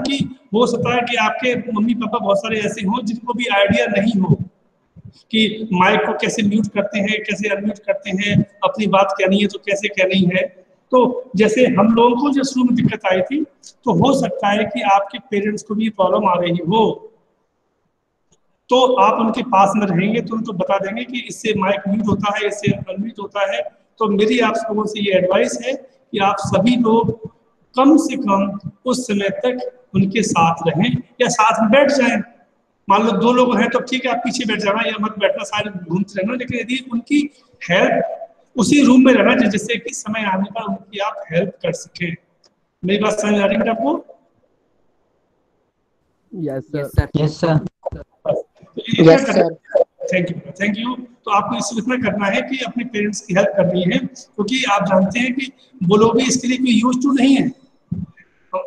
कि हो सकता है कि आपके मम्मी पापा बहुत सारे ऐसे हों जिनको भी आइडिया नहीं हो कि माइक को कैसे म्यूट करते हैं, कैसे अनम्यूट करते हैं, अपनी बात कहनी है तो कैसे कहनी है। तो जैसे हम लोगों को जो शुरू में दिक्कत आई थी, तो हो सकता है कि आपके पेरेंट्स को भी प्रॉब्लम आ रही हो, तो आप उनके पास में रहेंगे तो उनको बता देंगे कि इससे माइक म्यूट होता है, इससे अनम्यूट होता है। तो मेरी आप लोगों से ये एडवाइस है कि आप सभी लोग कम से कम उस समय तक उनके साथ रहें या साथ में बैठ जाएं। मान लो 2 लोग हैं तो ठीक है, आप पीछे बैठ जाना या मत बैठना, सारे घूमते रहना, लेकिन यदि उनकी हेल्प उसी रूम में रहना जिससे कि समय आने पर उनकी आप हेल्प कर सके। मेरी बात समझ आ रही है आपको? Yes sir. Yes sir. Yes sir. Thank you. तो आपको इतना करना है कि अपने पेरेंट्स की हेल्प करनी है, क्योंकि आप जानते हैं कि वो लोग भी इसके लिए कोई यूज टू नहीं है।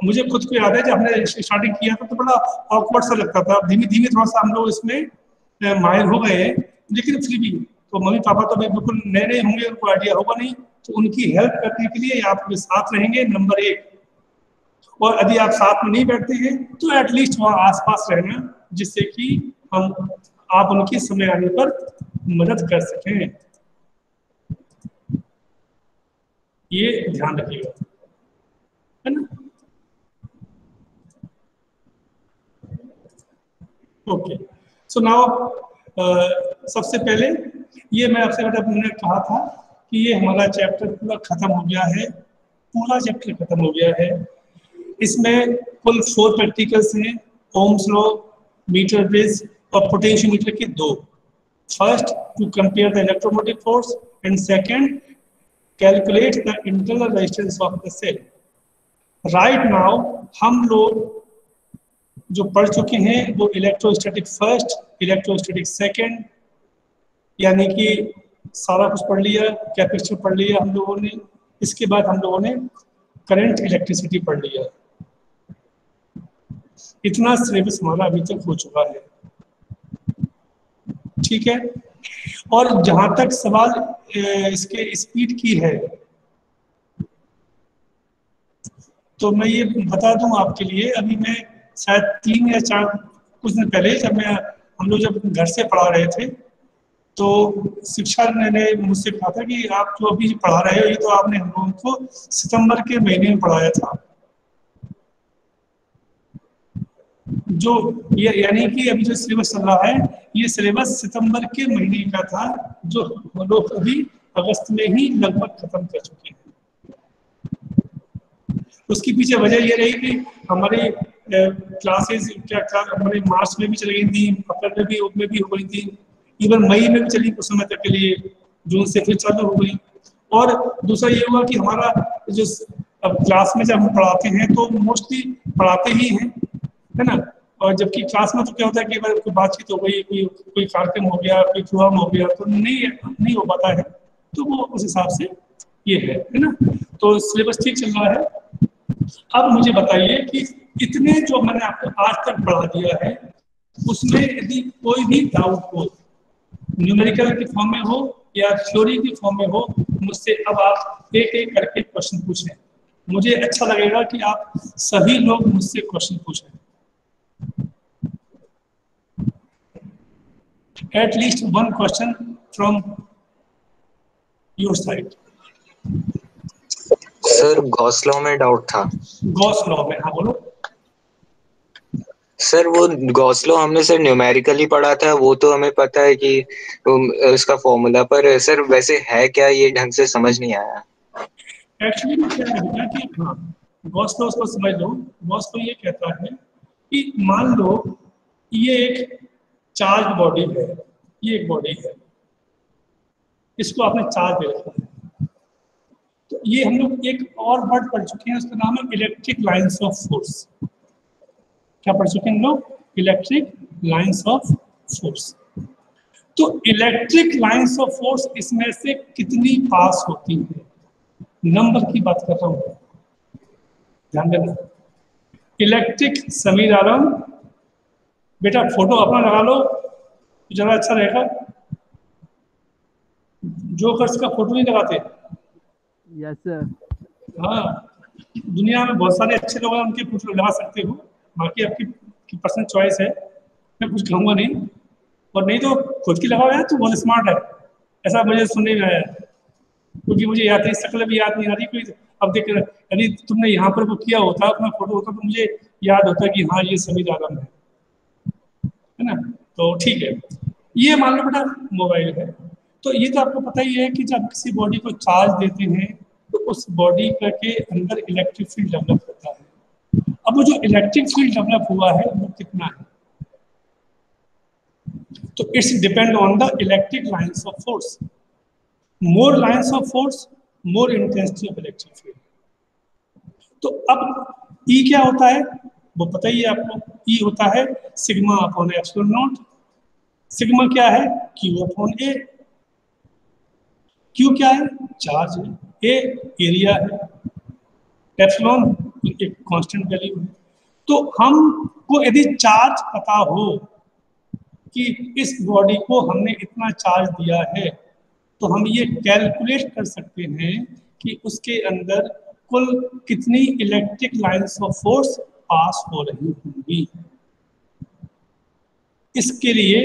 मुझे खुद को याद है जब हमने स्टार्टिंग किया था तो बड़ा ऑकवर्ड सा लगता था। धीमे धीमे थोड़ा सा हम लोग इसमें माहिर हो गए हैं, लेकिन फिर भी तो मम्मी पापा तो बिल्कुल नए नए होंगे, उनको आइडिया होगा नहीं, तो उनकी हेल्प करने के लिए आप साथ रहेंगे, नंबर 1। और यदि आप साथ में नहीं बैठते हैं तो एटलीस्ट वहाँ आसपास रहना, जिससे कि आप उनकी समय आने पर मदद कर सकें। ये ध्यान रखिएगा, है ना? ओके, सो नाउ सबसे पहले ये मैं आपसे मैंने कहा था कि ये हमारा चैप्टर पूरा खत्म हो गया है, पूरा चैप्टर खत्म हो गया है। इसमें कुल 4 प्रैक्टिकल्स हैं, ओम्स लॉ, मीटर ब्रिज और पोटेंशियोमीटर के 2। First, to compare the electromotive force, and second, calculate the internal resistance of the cell. Right now हम लोग जो पढ़ चुके हैं वो इलेक्ट्रोस्टैटिक फर्स्ट, इलेक्ट्रोस्टैटिक सेकंड, यानी कि सारा कुछ पढ़ लिया, कैपेसिटर पढ़ लिया हम लोगों ने। इसके बाद हम लोगों ने करंट इलेक्ट्रिसिटी पढ़ लिया। इतना सिलेबस हमारा अभी तक हो चुका है, ठीक है। और जहां तक सवाल इसके स्पीड की है, तो मैं ये बता दूं आपके लिए, अभी मैं शायद 3 या 4 कुछ दिन पहले हम लोग जब घर से पढ़ा रहे थे, तो शिक्षक ने मुझसे कहा था कि आप जो अभी पढ़ा रहे हो ये तो आपने हम लोगों को सितंबर के महीने में पढ़ाया था। जो ये यानी कि अभी जो सिलेबस चल रहा है, ये सिलेबस सितंबर के महीने का था, जो हम लोग अभी अगस्त में ही लगभग खत्म कर चुके हैं। उसकी पीछे वजह ये रही कि हमारी क्लासेस हमारे मार्च में भी चली गई थी, अप्रैल में भी हो गई थी, इवन मई में भी चली कुछ समय तक के लिए, जून से फिर चालू हो गई। और दूसरा ये हुआ कि हमारा जो अब क्लास में जब हम पढ़ाते हैं तो मोस्टली पढ़ाते ही हैं, है ना। और जबकि क्लास में तो क्या होता है कि अगर कोई बातचीत हो गई, कोई कार्यक्रम हो गया, कोई प्रोग्राम हो गया, तो नहीं हो पाता है। तो वो उस हिसाब से ये है ना। तो सिलेबस ठीक चल रहा है। अब मुझे बताइए कि इतने जो मैंने आपको आज तक पढ़ा दिया है, उसमें यदि कोई भी डाउट हो, न्यूमेरिकल की फॉर्म में हो या थ्योरी की फॉर्म में हो, मुझसे अब आप एक एक करके क्वेश्चन पूछें। मुझे अच्छा लगेगा कि आप सभी लोग मुझसे क्वेश्चन पूछें, at least 1 question from your side. Sir Gauss law में डाउट था। गॉस लॉ में? हाँ बोलो सर। वो गॉस लॉ हमने सर न्यूमेरिकली पढ़ा था, वो तो हमें पता है कि उसका फॉर्मूला, पर सर वैसे है क्या, ये ढंग से समझ नहीं आया। एक्चुअली में क्या है कि हाँ, गॉस लॉ को समझ लो। गॉस लॉ ये कहता है कि मान लो ये एक चार्ज बॉडी है, ये एक बॉडी है, इसको आपने चार्ज दे रखा है। तो ये हम लोग एक और वर्ड पढ़ चुके हैं, उसका नाम है इलेक्ट्रिक लाइंस ऑफ फोर्स। क्या पढ़ चुके हैं हम लोग? Electric lines of force. तो इलेक्ट्रिक लाइंस ऑफ फोर्स इसमें से कितनी पास होती है, नंबर की बात कर रहा हूं, ध्यान देना। इलेक्ट्रिक समीर आलम, बेटा फोटो अपना लगा लो तो जरा अच्छा रहेगा। जोकर्स का फोटो नहीं लगाते? Yes sir. हाँ, दुनिया में बहुत सारे अच्छे लोग हैं, उनके फोटो लगा सकते हो, बाकी आपकी पर्सनल चॉइस है, मैं कुछ कहूँगा नहीं। और नहीं तो खुद की लगाओ यार, तू बहुत स्मार्ट है, ऐसा मुझे सुनने में आया है। क्योंकि मुझे याद है, शक्ल भी याद नहीं आ रही कोई। अब देख, यदि तुमने यहाँ पर वो किया होता, अपना फोटो होता, तो मुझे याद होता कि हाँ ये समीर आलम है ना। तो ठीक है, ये मान लो बेटा मोबाइल है। तो ये तो आपको पता ही है कि जब किसी बॉडी को चार्ज देते हैं तो उस बॉडी के अंदर इलेक्ट्रिक फील्ड डेवलप होता है। अब वो जो इलेक्ट्रिक फील्ड डेवलप हुआ है वो कितना है, तो it's depend on the electric lines of force. More lines of force, more intensity of electric field. तो अब ई क्या होता है वो पता ही है आपको, ई होता है sigma upon epsilon not. Sigma क्या है, क्यू अपॉन ए। क्यू क्या है, चार्ज है, ए एरिया है, एप्सिलॉन एक कांस्टेंट वैल्यू है। तो हमको यदि चार्ज पता हो कि इस बॉडी को हमने इतना चार्ज दिया है, तो हम ये कैलकुलेट कर सकते हैं कि उसके अंदर कुल कितनी electric lines of force pass हो रही होंगी। इसके लिए,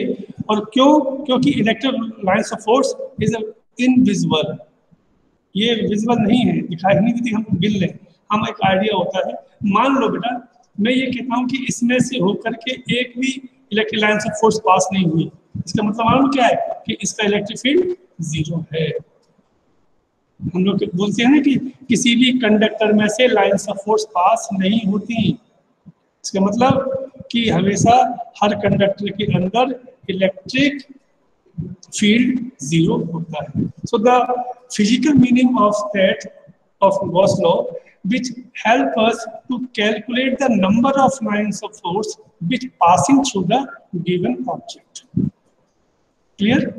और क्यों, क्योंकि electric lines of force is invisible, ये विजिबल नहीं है, दिखाई नहीं देती, हम गिन लें, हम एक आइडिया होता है। मान लो बेटा मैं ये कहता हूँ कि इसमें से होकर के एक भी electric lines of force pass नहीं हुई, इसका मतलब मालूम क्या है कि इसका इलेक्ट्रिक फील्ड जीरो है। हम लोग बोलते हैं ना कि किसी भी कंडक्टर में से लाइंस ऑफ फोर्स पास नहीं होती, इसका मतलब कि हमेशा हर कंडक्टर के अंदर इलेक्ट्रिक फील्ड जीरो होता है। So the physical meaning of that of Gauss law, which help us to calculate the number of lines of force which passing through the given object. Clear?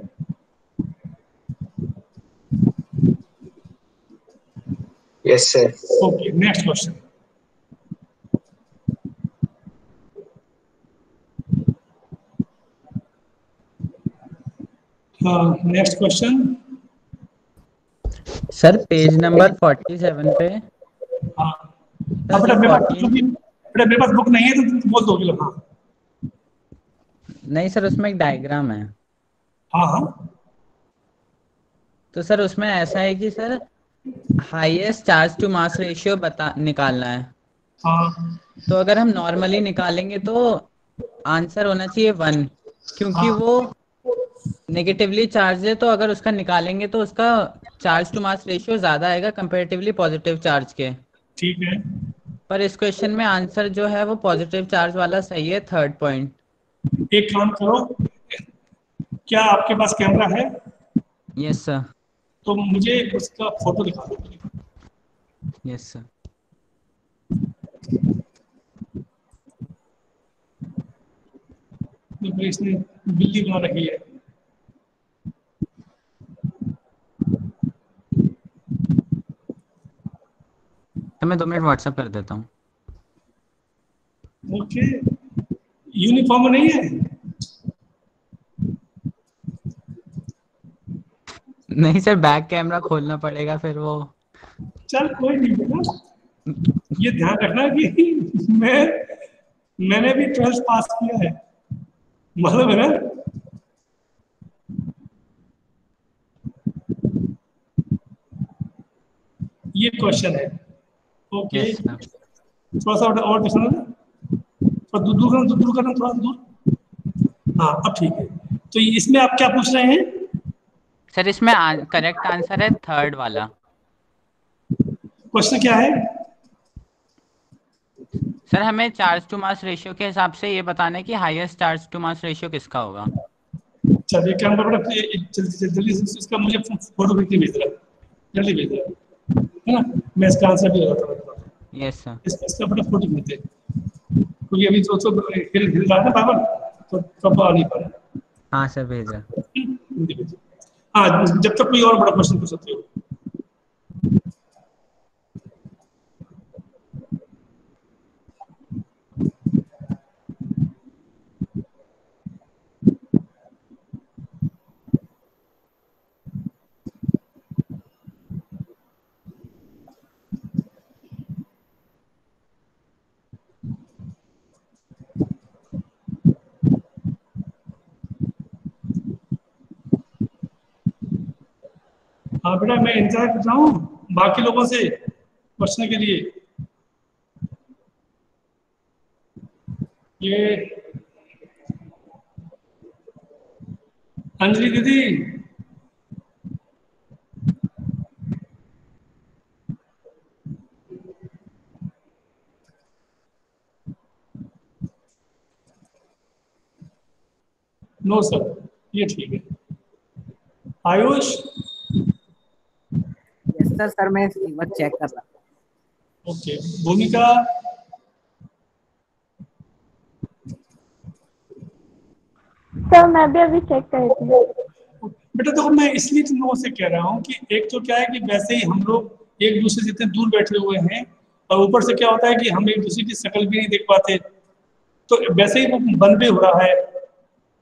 Yes, sir. Okay, next question. Next question. Sir page number 47 पे। हाँ, sir बेटा जो मेरे पास 14 बेटा मेरे पास book नहीं है तो तुम बोल दोगे। हाँ नहीं सर, उसमें एक डायग्राम है। हाँ हाँ तो सर उसमें ऐसा है कि sir highest charge to mass ratio बता निकालना है। हाँ तो अगर हम नॉर्मली निकालेंगे तो आंसर होना चाहिए 1, क्योंकि हाँ वो नेगेटिवली चार्ज है। तो अगर उसका निकालेंगे तो उसका चार्ज टू मास रेशियो ज्यादा आएगा कंपेरेटिवली पॉजिटिव चार्ज के। ठीक है। पर इस क्वेश्चन में आंसर जो है वो पॉजिटिव चार्ज वाला सही है, थर्ड पॉइंट। एक काम करो, क्या आपके पास कैमरा है? Yes sir. तो मुझे उसका फोटो दिखा दो। Yes sir. तो इसने बिल्ली बना रखी है। तो मैं 2 मिनट व्हाट्सएप कर देता हूँ। ओके, यूनिफॉर्म नहीं है? नहीं सर, बैक कैमरा खोलना पड़ेगा फिर वो। चल कोई नहीं बेटा, ये ध्यान रखना कि मैं मैंने भी 12th पास किया है, मतलब है ना। ये क्वेश्चन है। Okay, yes sir. थोड़ा सा और देखना ना, थोड़ा दूर दूर करना, दूर करना, थोड़ा दूर। हाँ अब ठीक है। तो इसमें आप क्या पूछ रहे हैं? सर इसमें करेक्ट आंसर है थर्ड वाला। क्वेश्चन क्या है? सर हमें चार्ज टू मास रेशियो के हिसाब से ये बताना है कि highest charge to mass ratio किसका होगा। चलिए क्या बड़ा, जल्दी जल्दी से इसका मुझे फोटो खींच के भेज रहा है, जल्दी भेज रहा है ना। मैं इसका आंसर भी बताता हूँ। Yes sir. इसका बड़ा फोटो खींचते, क्योंकि अभी जो तो हिल रहा है ना बाबा, तो कब आ नहीं पा रहा। हाँ सर भेजा। हाँ, जब तक कोई और बड़ा क्वेश्चन पूछ सकते हो। हाँ बेटा, मैं इंतजार कर रहा हूँ बाकी लोगों से क्वेश्चन के लिए। ये अंजलि दीदी, नो सर, ये ठीक है। आयुष, यस सर, सर मैं एक बार चेक कर रहा हूँ। ओके। भूमिका, सर मैं भी अभी चेक कर रही थी। बेटा देखो, मैं इसलिए तुम लोगों से कह रहा हूँ कि एक तो क्या है कि वैसे ही हम लोग एक दूसरे से इतने दूर बैठे हुए हैं, और ऊपर से क्या होता है कि हम एक दूसरे की शक्ल भी नहीं देख पाते, तो वैसे ही वो बंद भी हो रहा है।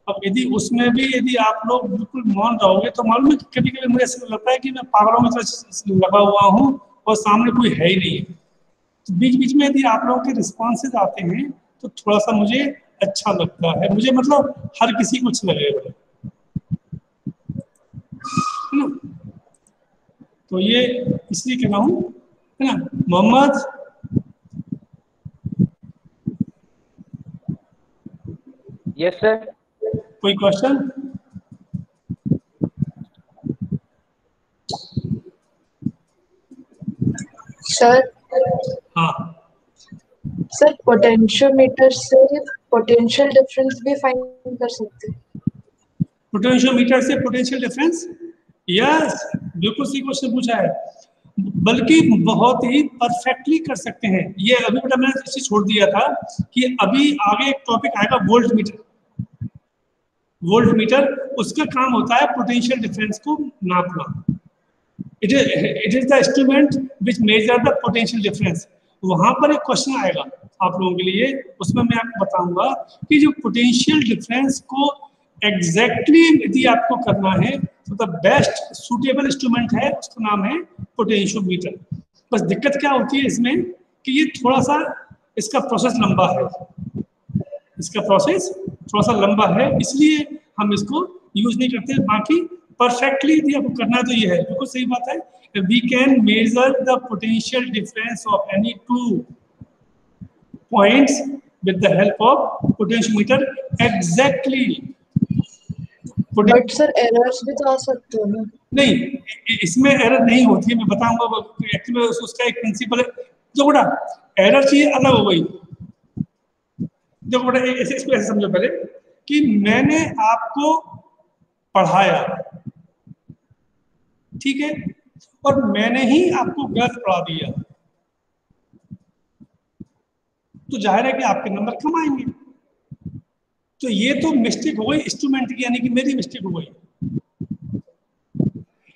अब यदि उसमें भी यदि आप लोग बिल्कुल मौन रहोगे तो मालूम है कि कभी कभी मुझे ऐसा लगता है कि मैं पागलों में तरह लगा हुआ हूँ और सामने कोई है ही नहीं। तो बीच बीच में यदि आप लोगों के रिस्पॉन्सेज आते हैं तो थोड़ा सा मुझे अच्छा लगता है, मुझे मतलब हर किसी को अच्छा लगेगा, है ना। तो ये इसलिए कह रहा हूँ, है ना। Mohammed, yes sir. कोई क्वेश्चन? सर, हाँ सर पोटेंशियोमीटर से पोटेंशियल डिफरेंस भी फाइंड कर सकते हैं? पोटेंशियोमीटर से पोटेंशियल डिफरेंस, यस, बिल्कुल सही क्वेश्चन पूछा है, बल्कि बहुत ही परफेक्टली कर सकते हैं। ये अभी बेटा मैंने इसे छोड़ दिया था कि अभी आगे एक टॉपिक आएगा वोल्ट मीटर। वोल्ट मीटर, उसका काम होता है पोटेंशियल डिफरेंस को नापना। It is the instrument which major the potential difference. वहां पर एक क्वेश्चन आएगा आप लोगों के लिए, उसमें मैं आपको बताऊंगा कि जो पोटेंशियल डिफरेंस को एग्जैक्टली यदि आपको करना है तो द बेस्ट सुटेबल इंस्ट्रूमेंट है, उसका नाम है पोटेंशियोमीटर। बस दिक्कत क्या होती है इसमें कि ये थोड़ा सा इसका प्रोसेस लंबा है, इसका प्रोसेस थोड़ा सा लंबा है, इसलिए हम इसको यूज नहीं करते। बाकी परफेक्टली यदि आपको करना है तो ये है, बिल्कुल सही बात है। We can measure the potential difference of any two points with the help of potentiometer exactly. But sir errors भी तो आ सकते हैं ना? नहीं, इसमें एरर नहीं होती है, मैं बताऊंगा। एक्चुअली उसका एक प्रिंसिपल है। जो बड़ा एरर चाहिए अलग हो गई। जो बड़ा इसको ऐसे समझो पहले कि मैंने आपको पढ़ाया, ठीक है, और मैंने ही आपको गलत पढ़ा दिया, तो जाहिर है कि आपके नंबर कम आएंगे। तो ये तो मिस्टेक हो गई इंस्ट्रूमेंट की, यानी कि मेरी मिस्टेक हो गई।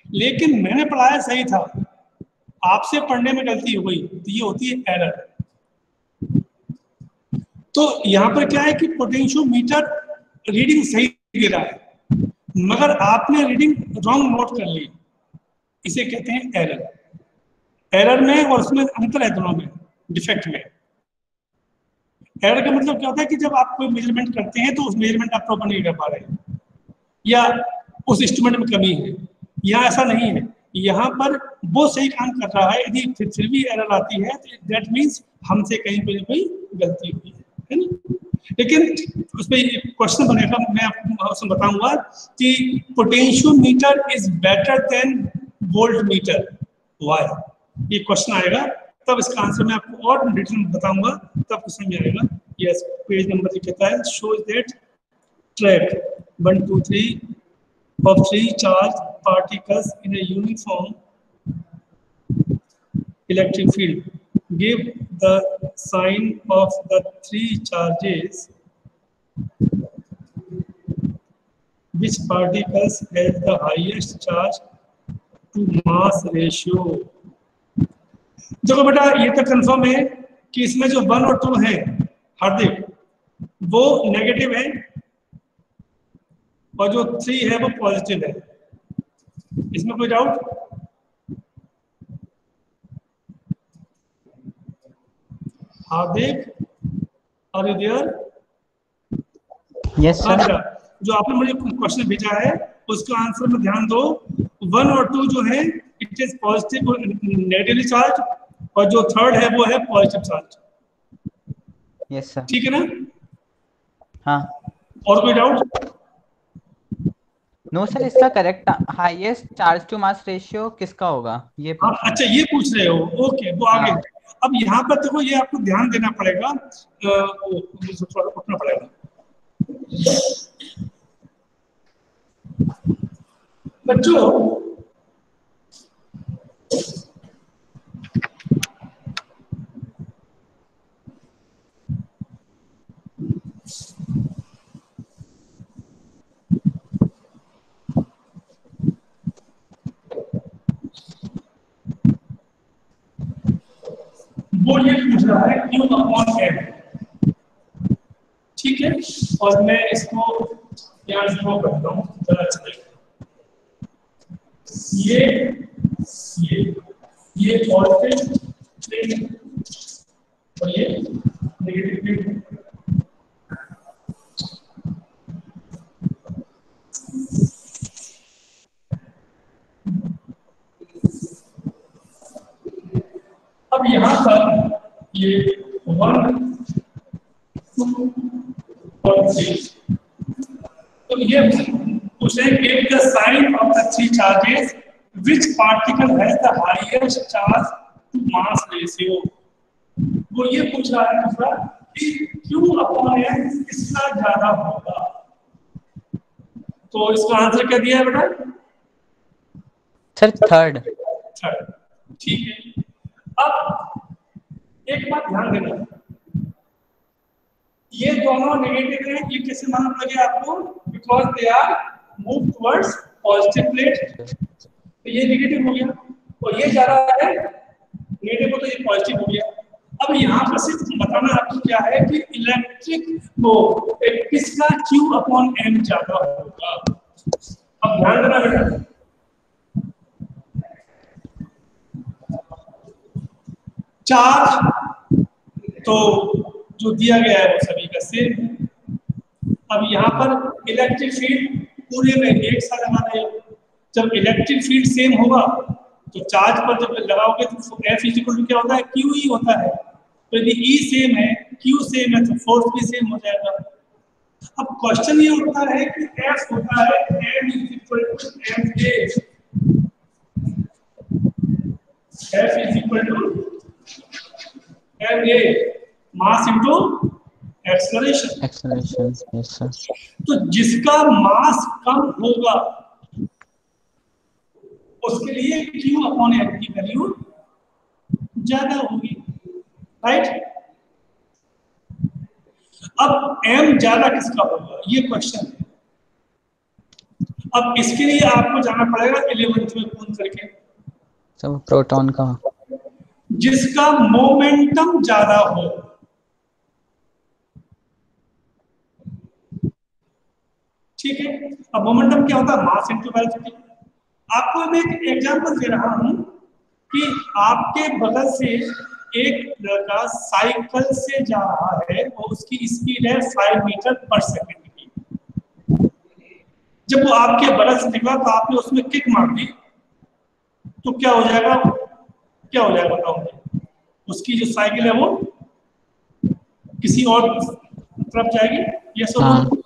लेकिन मैंने पढ़ाया सही था, आपसे पढ़ने में गलती हो गई, तो ये होती है एरर। तो यहां पर क्या है कि पोटेंशियोमीटर रीडिंग सही दे रहा है, मगर आपने रीडिंग रॉन्ग नोट कर ली, इसे कहते हैं एरर। एरर में और उसमें अंतर है, दोनों में, डिफेक्ट में। एरर का मतलब क्या होता है कि जब आप कोई मेजरमेंट करते हैं तो उस मेजरमेंट आप प्रॉपर नहीं कर पा रहे हैं, या उस इंस्ट्रूमेंट में कमी है। यहाँ ऐसा नहीं है, यहाँ पर वो सही काम कर रहा है, यदि फिर भी एरर आती है तो दैट मीन्स हमसे कहीं पर कोई गलती हुई है ना। लेकिन उसमें क्वेश्चन बनेगा, मैं आपको बताऊंगा कि potentiometer is better than volt meter, why, ये क्वेश्चन आएगा, तब इसका आंसर मैं आपको और डिटेल में बताऊंगा, तब कुछ समझ आएगा। यस, पेज नंबर कहता है shows that track 1 2 3 of 3 charged particles in a uniform electric field. Give the sign of the 3 charges. Which particles has the highest charge to mass ratio? देखो बेटा, ये तो कंफर्म है कि इसमें जो 1 और 2 है हार्दिक, वो नेगेटिव है, और जो 3 है वो पॉजिटिव है। इसमें कोई doubt? Hardik, are you there? Yes sir. जो आपने मुझे क्वेश्चन भेजा है उसका आंसर में ध्यान दो। 1 और 2 जो है इट इज पॉजिटिव और नेगेटिवली चार्ज, और जो थर्ड है वो है पॉजिटिव चार्ज। Yes sir. ठीक है ना? हाँ। और कोई डाउट? नो सर, इसका correct highest charge to mass ratio किसका होगा ये हाँ, पूछा। अच्छा ये पूछ रहे हो, ओके वो आगे। हाँ। अब यहाँ पर देखो ये आपको ध्यान देना पड़ेगा, थोड़ा उठना पड़ेगा। बच्चों वो ये पूछ रहा है Q अपॉन M, ठीक है? और मैं इसको यहाँ ड्रॉ करता हूँ, जरा अच्छा लगेगा। ये पॉजिटिव और ये नेगेटिव। अब यहाँ पर ये 1 2 और 3, तो ये उसे give the sign of the 3 charges which particle has the highest charge to mass ratio. वो ये पूछ रहा है दूसरा कि Q अपॉन M किसका ज्यादा होगा। तो इसका आंसर क्या दिया है बेटा? Sir third. ठीक है। अब एक बात ध्यान देना, ये दोनों नेगेटिव हैं, ये कैसे मालूम लगे आपको? Because they are move towards positive plate, तो ये नेगेटिव हो गया, और ये जा रहा है नेगेटिव को, तो ये पॉजिटिव हो गया। अब यहाँ पर सिर्फ बताना आपको क्या है कि इलेक्ट्रिक वो किसका Q अपॉन M ज्यादा होगा। अब ध्यान देना बेटा, चार्ज तो जो दिया गया है वो सभी का सेम है। अब यहाँ पर इलेक्ट्रिक फील्ड पूरे में एक साथ लगा है। जब इलेक्ट्रिक फील्ड सेम होगा तो चार्ज पर जब लगाओगे तो F इक्वल टू क्या होता है? Q ही होता है। तो यदि E सेम है, Q सेम है, तो फोर्स भी सेम हो जाएगा। अब क्वेश्चन ये उठता है कि F होता है M equal to MA, F equal to MA, mass into acceleration. Yes sir. तो जिसका मास कम होगा उसके लिए Q अपॉन M की वैल्यू ज्यादा होगी, राइट? अब M ज्यादा किसका होगा ये क्वेश्चन है। अब इसके लिए आपको जाना पड़ेगा 11th में कौन करके, सब प्रोटॉन का, जिसका मोमेंटम ज्यादा हो। ठीक है? अब मोमेंटम क्या होता है? Mass into velocity. आपको मैं एक एग्जांपल दे रहा हूं कि आपके बगल से एक लड़का साइकिल से जा रहा है और उसकी स्पीड है 5 मीटर पर सेकंड की। जब वो आपके बगल से निकला तो आपने उसमें किक मार दी, तो क्या हो जाएगा? क्या हो जाएगा बताओ? उसकी जो साइकिल है वो किसी और तरफ जाएगी। यस और नो?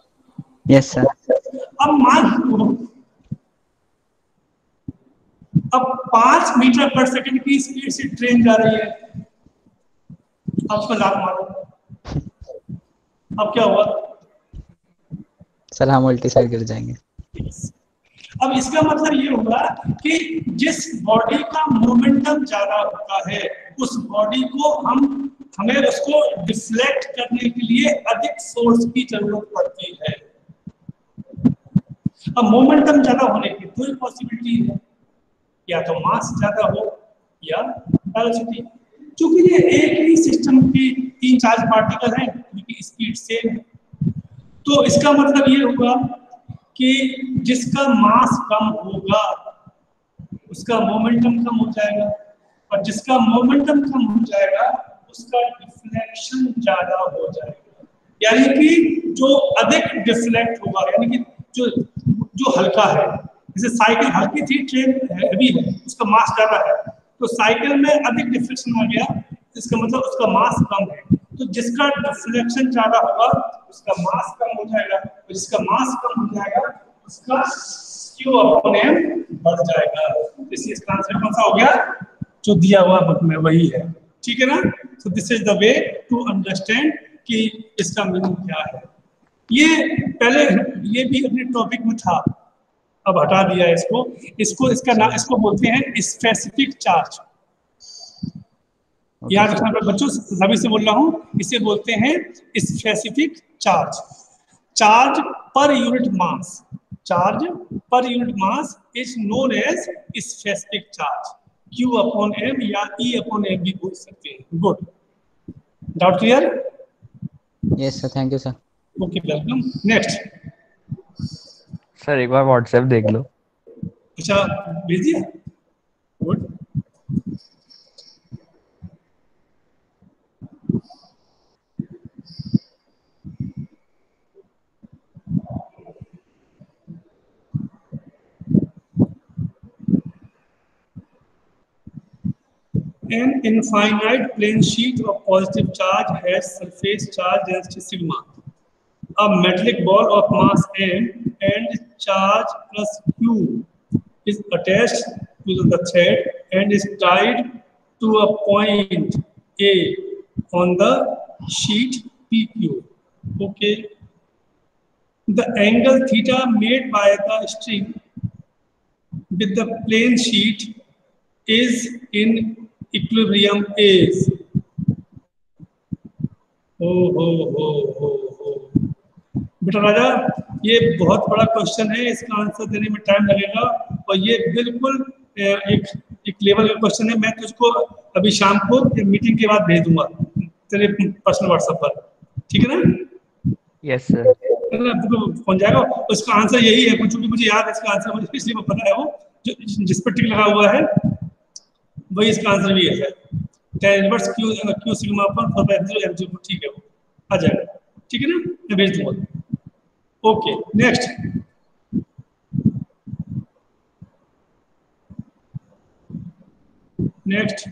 Yes sir. अब मान लो अब 5 मीटर पर सेकंड की स्पीड से ट्रेन जा रही है, अब उसको लात मारो, अब क्या हुआ? सर हम उल्टी साइड गिर जाएंगे। अब इसका मतलब ये होगा कि जिस बॉडी का मोमेंटम ज्यादा होता है उस बॉडी को हमें उसको डिफ्लेक्ट करने के लिए अधिक फोर्स की जरूरत पड़ती है। अब मोमेंटम ज्यादा होने की दो पॉसिबिलिटी है, या तो मास ज्यादा हो या वेलोसिटी। क्योंकि ये एक ही सिस्टम की 3 चार्ज पार्टिकल हैं जिनकी स्पीड सेम है, तो इसका मतलब ये होगा कि जिसका मास कम होगा उसका मोमेंटम कम हो जाएगा, और जिसका मोमेंटम कम हो जाएगा उसका डिफ्लेक्शन ज्यादा हो जाएगा। यानी कि जो अधिक डिफ्लेक्ट होगा, यानी कि जो हल्का है, जैसे साइकिल हल्की थी, ट्रेन हैवी है, उसका मास ज्यादा है, तो साइकिल में अधिक डिफ्लेक्शन आ गया, इसका मतलब उसका मास कम है। तो जिसका डिफ्लेक्शन ज्यादा होगा उसका मास कम हो जाएगा, और जिसका मास कम हो जाएगा उसका Q/m बढ़ जाएगा। इसलिए इसका आंसर कौन सा हो गया, जो दिया हुआ बुक में वही है, ठीक है ना। So this is the way to understand कि इसका मीनिंग क्या है। ये पहले ये भी अपने टॉपिक में था, अब हटा दिया है इसको। इसका नाम, इसको बोलते हैं स्पेसिफिक चार्ज। याद रखना बच्चों, सभी से बोल रहा हूँ, इसे बोलते हैं स्पेसिफिक चार्ज। चार्ज पर यूनिट मास, चार्ज पर unit mass is known as specific charge. Q/m या E/m भी बोल सकते हैं। Good, doubt clear? Yes sir, thank you sir. Okay, welcome. Next sir एक बार व्हाट्सएप देख लो। अच्छा, भेज दिया। Good. An infinite plane sheet of positive charge has surface charge density sigma. A metallic ball of mass m and charge plus q is attached to the thread and is tied to a point A on the sheet PQ. Okay. The angle theta made by the string with the plane sheet is in equilibrium is. हो बेटा राजा, ये बहुत बड़ा question है, इसका answer देने में time लगेगा, और ये बिल्कुल एक लेवल का क्वेश्चन है। मैं तुझको अभी शाम को मीटिंग के बाद भेज दूंगा तेरे पर्सनल व्हाट्सएप पर, ठीक है ना? Yes sir. पहुंच जाएगा। उसका आंसर यही है, कुछ भी मुझे याद है इसका आंसर, मुझे इसलिए पता है, वो जिस पर टिक लगा हुआ है वही इसका आंसर भी है। tan इनवर्स Q सिग्मा पर 4/0 ठीक है, वो आ जाएगा, ठीक है ना? मैं भेज दूंगा। Okay, next. नेक्स्ट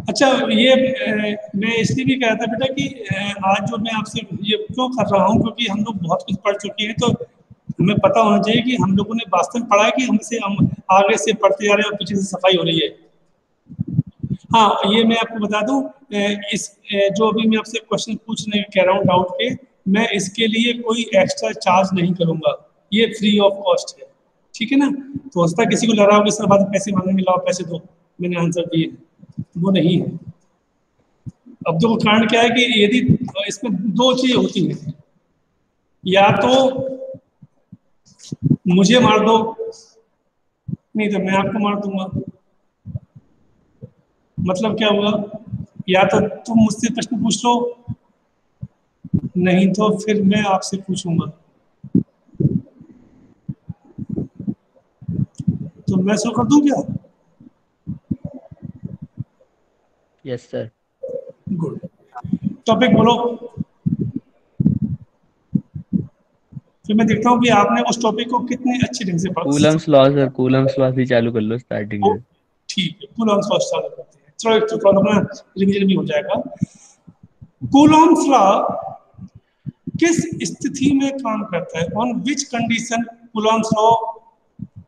अच्छा, ये मैं इसलिए भी कह रहा था बेटा कि आज जो मैं आपसे ये क्यों कर रहा हूँ, क्योंकि हम लोग बहुत कुछ पढ़ चुके हैं, तो हमें पता होना चाहिए कि हम लोगों ने वास्तव में पढ़ा है कि हम आगे से पढ़ते जा रहे हैं और पीछे से सफाई हो रही है। हाँ, ये मैं आपको बता दूं, इस जो अभी मैं आपसे क्वेश्चन पूछने कह रहा हूँ डाउट के, मैं इसके लिए कोई एक्स्ट्रा चार्ज नहीं करूंगा, ये फ्री ऑफ कॉस्ट है, ठीक है ना? तो हो सकता है किसी को लग रहा हो कि सर बाद पैसे मांगेंगे, लाओ पैसे दो, मैंने आंसर दिए, वो नहीं है। अब देखो कारण क्या है कि यदि इसमें दो चीजें होती हैं, या तो मुझे मार दो, नहीं तो मैं आपको मार दूंगा। मतलब क्या हुआ, या तो तुम मुझसे प्रश्न पूछ लो, नहीं तो फिर मैं आपसे पूछूंगा। तो मैं शुरू कर दूं क्या? Yes sir. गुड, टॉपिक बोलो, फिर मैं देखता हूँ कि आपने उस टॉपिक को कितने अच्छे ढंग से पढ़ा। Coulomb's law sir, Coulomb's law भी चालू कर लो स्टार्टिंग में। ठीक है, कूलम्स लॉ चालू करते हैं। चलो एक तो अपना रिवीजन भी हो जाएगा। कूलम्स लॉ किस स्थिति में काम करता है? On which condition Coulomb's law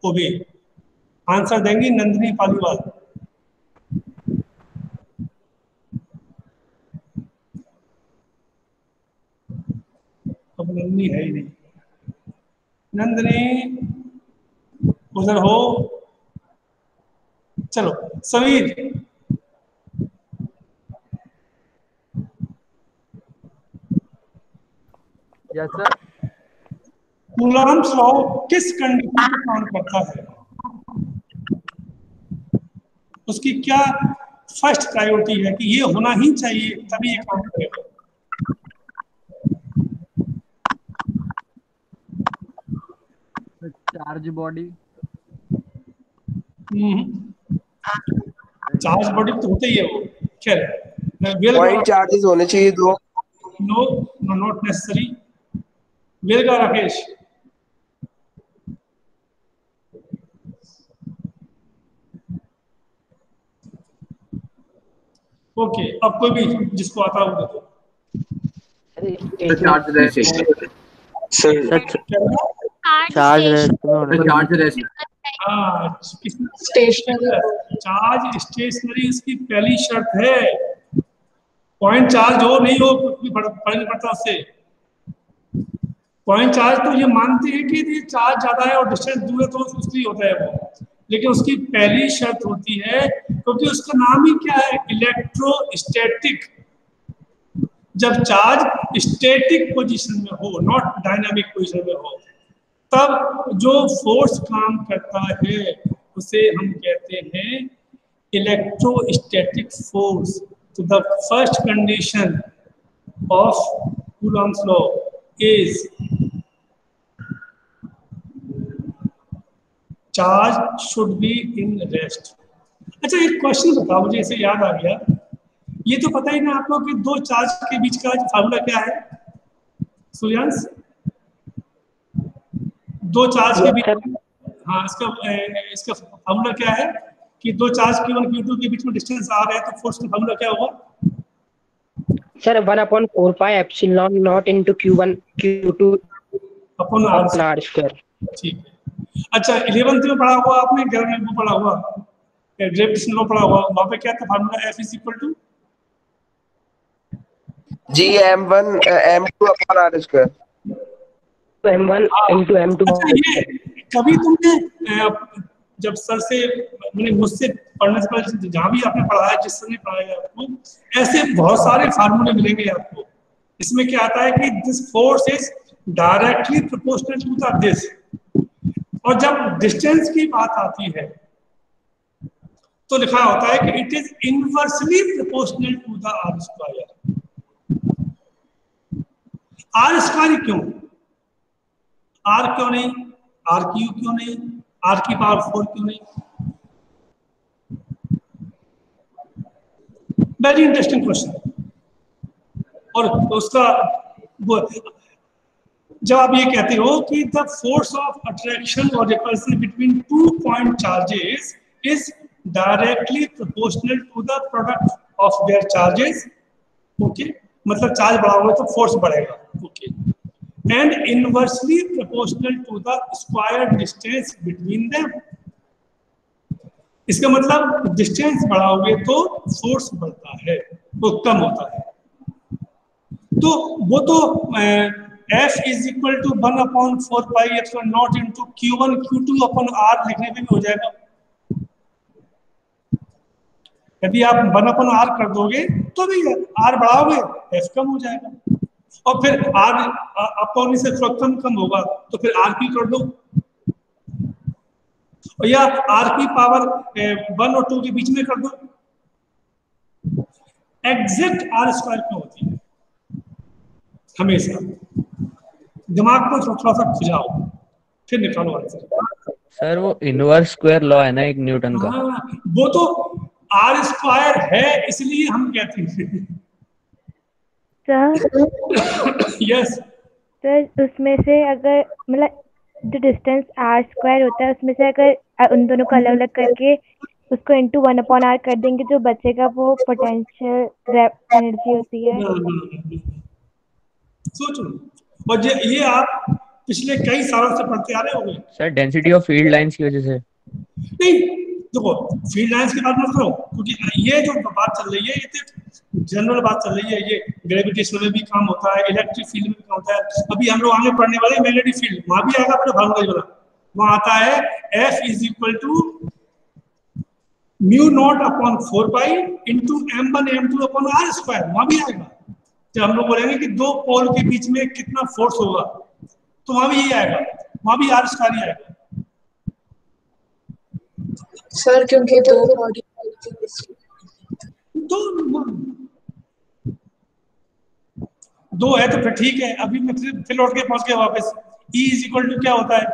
ओबे? आंसर देंगी नंदिनी पालीवाल। अब नंदिनी है ही नहीं। नंदिनी उधर हो, चलो Sameer. Yes sir. Coulomb's law किस कंडीशन में काम करता है? उसकी क्या फर्स्ट प्रायोरिटी है कि ये होना ही चाहिए तभी ये काम करेगा? Charge body. चार्ज बॉडी तो होता ही है वो, खैर पॉइंट चार्जेस होने चाहिए दो। No no not necessary. वेलगा राकेश। ओके, अब कोई भी जिसको आता है वो देखो। Charge rest sir charge rest में होना charge rest stationary charge stationary इसकी पहली शर्त है। पॉइंट चार्ज हो नहीं हो फर्क नहीं पड़ता उससे। पॉइंट चार्ज तो ये मानते हैं कि ये चार्ज ज्यादा है और डिस्टेंस दूर है तो उसकी होता है वो, लेकिन उसकी पहली शर्त होती है, क्योंकि उसका नाम ही क्या है, इलेक्ट्रोस्टैटिक। जब चार्ज स्टैटिक पोजीशन में हो, नॉट डायनामिक पोजीशन में हो, तब जो फोर्स काम करता है उसे हम कहते हैं इलेक्ट्रोस्टैटिक फोर्स। तो the first condition of Coulomb's law is charge should be in rest. अच्छा, एक क्वेश्चन बताओ, मुझे इसे याद आ गया। ये तो पता ही ना आपको कि दो चार्ज के बीच का फार्मूला क्या है सूर्यांश? दो चार्ज के बीच, हाँ, इसका फार्मूला क्या है कि दो चार्ज Q1 Q2 के बीच में डिस्टेंस आ रहा है, तो फोर्स का फार्मूला क्या होगा? Sir 1/4 pi epsilon naught into Q1 Q2 upon R square. ठीक है। अच्छा, 11th में पढ़ा हुआ आपने, 11th में वो पढ़ा हुआ ग्रेविटेशन लॉ पढ़ा हुआ, वहां पे क्या था formula? F is equal to G m1 m2 upon r square. तो m1 इनटू m2। अच्छा, ये कभी तुमने जब सर से मैंने मुझसे पढ़ने से पहले जहाँ भी आपने पढ़ा है, जिस सर ने पढ़ाया आपको, ऐसे बहुत सारे फार्मूले मिलेंगे आपको। इसमें क्या आता है कि this force is directly proportional to the this, और जब डिस्टेंस की बात आती है तो लिखा होता है कि it is inversely proportional to the R square. R square क्यों? आर क्यों नहीं? आर क्यू क्यों नहीं? आर की पावर 4 क्यों नहीं? Very interesting question. और उसका वो, जब आप ये कहते हो कि द फोर्स ऑफ अट्रैक्शन और repulsion between two point charges is directly proportional to the product of their charges, okay, मतलब चार्ज बढ़ाओगे तो फोर्स बढ़ेगा, okay, and inversely proportional to the square distance between them. इसका मतलब distance बढ़ाओगे तो force बढ़ता है, तो कम होता है। तो वो तो F is equal to 1/4 pi epsilon naught into Q1 Q2 upon R लिखने में भी हो जाएगा। यदि आप 1/R कर दोगे तो भी R बढ़ाओगे F कम हो जाएगा, और फिर R अपॉन से थोड़ा कम होगा तो फिर R की कर दो, और या R की पावर 1 और 2 के बीच में कर दो। एग्जैक्ट R स्क्वायर क्यों होती है? हमेशा दिमाग को थोड़ा सा खुजाओ फिर निकालो आंसर। सर वो इनवर्स स्क्वायर लॉ है ना एक न्यूटन का। हाँ, वो तो आर स्क्वायर है इसलिए हम कहते हैं। सर यस सर, उसमें से अगर मतलब जो डिस्टेंस आर स्क्वायर होता है उसमें से अगर उन दोनों को अलग अलग करके उसको इंटू 1/R कर देंगे, जो बचेगा वो पोटेंशियल एनर्जी होती है। सोचो, और ये आप पिछले कई सालों से पढ़ते आ रहे होंगे। Sir density of field lines की वजह से नहीं, देखो फील्ड लाइंस की बात मत करो, क्योंकि ये जो बात चल रही है ये तो जनरल बात चल रही है। ये ग्रेविटेशन में भी काम होता है, इलेक्ट्रिक फील्ड में भी काम होता है। अभी हम लोग आगे पढ़ने वाले मैग्नेटिक फील्ड, वहां भी आएगा अपना फार्मूला वाला, वहां आता है F is equal to mu naught upon 4 pi into m1 m2 upon R square, वहां भी आएगा। जब हम लोग बोलेंगे कि दो पोल के बीच में कितना फोर्स होगा तो वहां भी यही आएगा, वहां भी R स्क्वायर ही आएगा। सर क्योंकि दो बॉडी दो है तो फिर ठीक है। अभी मैं फिर लौट के पहुंच गया वापस। E इज इक्वल टू क्या होता है?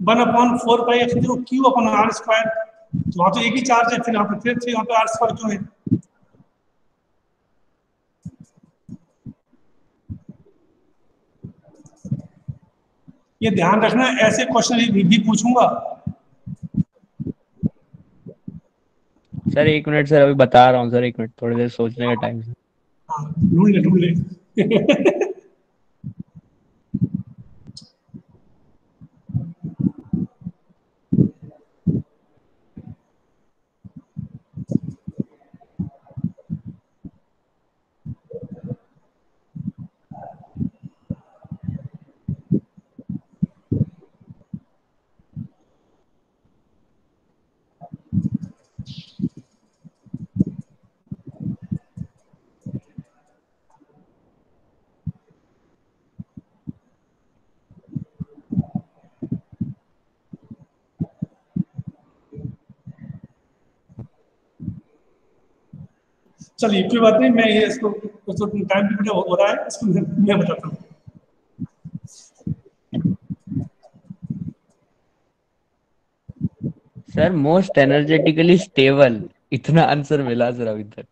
1/4 pi epsilon Q upon R square. तो वहां तो एक ही चार्ज है, फिर यहाँ पे फिर वहां पे R स्क्वायर क्यों है? ये ध्यान रखना, ऐसे क्वेश्चन भी पूछूंगा। सर 1 मिनट सर, अभी बता रहा हूँ सर, 1 मिनट थोड़ी देर सोचने का टाइम। हाँ, ढूंढ ले चलिए कोई बात नहीं, मैं ये इसको टाइम पीरियड हो रहा है, इसको मैं बताता हूँ। सर मोस्ट एनर्जेटिकली स्टेबल, इतना आंसर मिला सर अभी तक।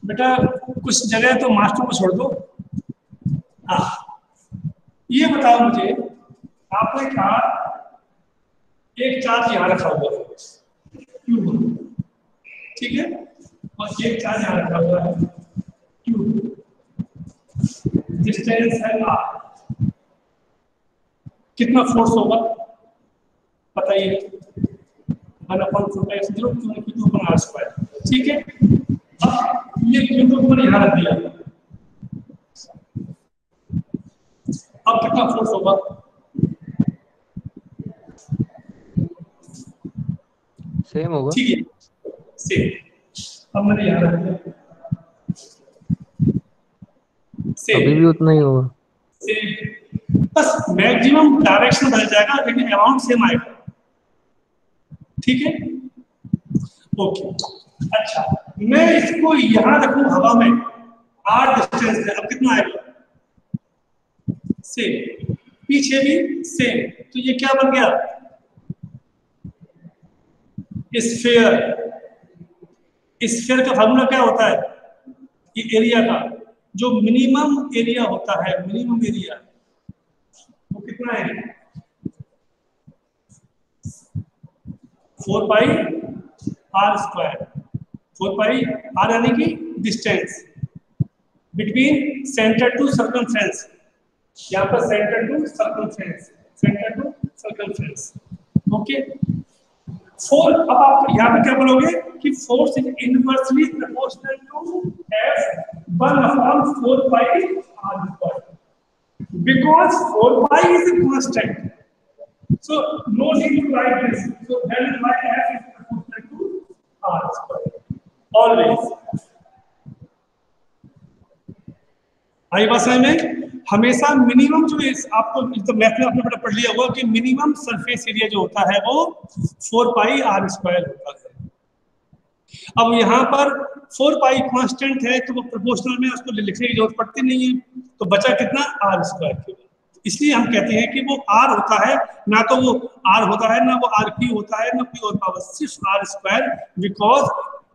बेटा कुछ जगह तो मास्टर को छोड़ दो। ये बताओ मुझे, आपने कहा एक चार्ज यहाँ रखा हुआ है Q, ठीक है, और एक चार्ज यहाँ रखा हुआ है Q, डिस्टेंस है R, कितना फोर्स होगा बताइए? 1/4π0 ठीक है। अब ये Q पर यहाँ रख दिया, अब कितना फोर्स होगा? सेम होगा, ठीक है, सेम। अब मैंने यहाँ रख दिया, अभी भी उतना ही होगा, सेम, बस मैक्सिमम डायरेक्शन बदल जाएगा लेकिन अमाउंट सेम आएगा, ठीक है, ओके। अच्छा, मैं इसको यहाँ रखूं हवा में, R डिस्टेंस है, अब कितना आएगा? सेम, पीछे भी सेम, तो ये क्या बन गया? स्फीयर। स्फीयर का फार्मूला क्या होता है? ये एरिया का जो मिनिमम एरिया होता है, मिनिमम एरिया वो कितना है? 4πr²। 4πr यानी कि distance between centre to circumference, यहाँ पर centre to circumference, centre to circumference, okay. Four, अब आप यहाँ पे क्या बोलोगे कि force is inversely proportional to F1/4πr², because 4π is a constant, so no need to write this, so that is why F is proportional to R² always। आई बात समझ में? हमेशा मिनिमम जो आपको तो मैथ में आपने पढ़ लिया होगा कि मिनिमम सरफेस एरिया जो होता है वो 4πr² होता है। अब यहाँ पर 4π कांस्टेंट है तो वो प्रोपोर्शनल में उसको लिखने की जरूरत पड़ती नहीं है, तो बचा कितना? R²। इसलिए हम कहते हैं कि वो R होता है, ना तो वो R होता है, ना वो RQ होता है, ना कोई और पावर, सिर्फ R², because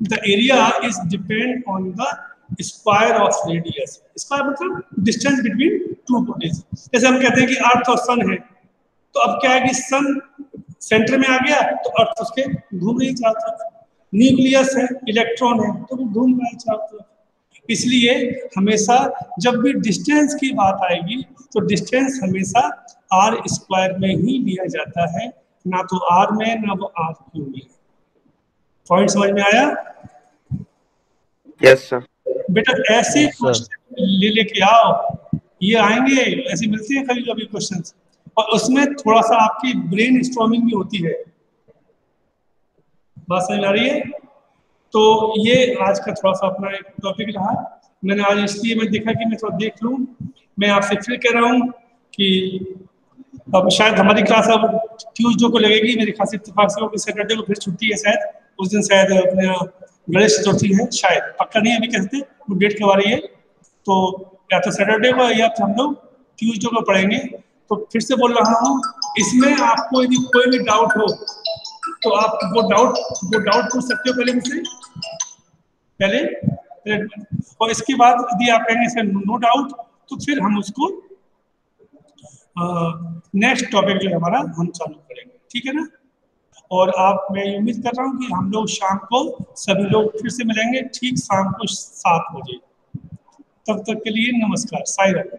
the area is depend on the square of radius. Square मतलब डिस्टेंस बिटवीन टू बॉडीज। जैसे हम कहते हैं कि अर्थ और सन है, तो अब क्या है कि सन सेंटर में आ गया तो अर्थ उसके घूम रही चारों तरफ, न्यूक्लियस है, इलेक्ट्रॉन है, तो वो घूम रहा है चारों तरफ। इसलिए हमेशा जब भी डिस्टेंस की बात आएगी तो डिस्टेंस हमेशा R² में ही लिया जाता है, ना तो R में, ना वो RQ में। पॉइंट समझ में आया? Yes sir. बेटा ऐसे क्वेश्चन लेके आओ, ये आएंगे, ऐसे मिलते हैं कभी कभी क्वेश्चंस, और उसमें थोड़ा सा आपकी ब्रेन स्टॉर्मिंग भी होती है। बात समझ आ रही है? तो ये आज का थोड़ा सा अपना एक टॉपिक रहा। मैंने आज इसलिए मैं देखा कि मैं थोड़ा देख लूँ। मैं आपसे फिर कह रहा हूँ कि अब शायद हमारी क्लास अब ट्यूसडे को लगेगी, मेरे ख्याल से इत्तेफाक से, क्योंकि सैटरडे को फिर छुट्टी है शायद, उस दिन शायद अपने गणेश चतुर्थी है, शायद पक्का नहीं अभी कहते, वो डेट कब आ रही है, तो या तो सैटरडे को या हम लोग ट्यूसडे को पढ़ेंगे। तो फिर से बोल रहा हूँ, इसमें आपको यदि कोई भी डाउट हो तो आप वो डाउट पूछ सकते हो पहले मुझसे, पहले, और इसके बाद यदि आप कहेंगे सर नो डाउट, तो फिर हम उसको नेक्स्ट टॉपिक जो है हमारा हम चालू करेंगे, ठीक है ना। और मैं उम्मीद कर रहा हूँ कि हम लोग शाम को सभी लोग फिर से मिलेंगे ठीक शाम को 7 बजे। तब तक के लिए नमस्कार, साई राम।